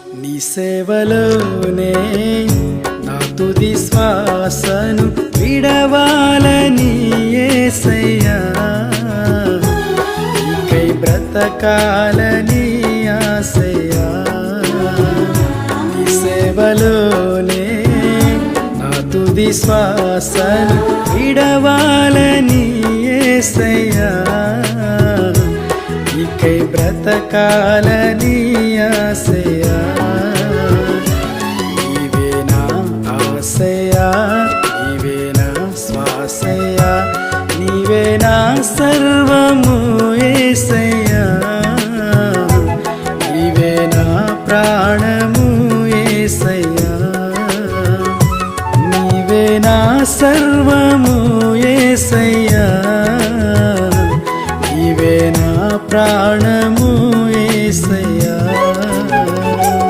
నీ సేవలోనే నా తుది శ్వాసను విడవాలని యేసయ్యా, నీకై బ్రతకాలని ఆశయ్యా. నీ సేవలోనే నా తుది శ్వాసను విడవాలని యేసయ్యా, నీకై బ్రతకాలని ఆశయ్యా.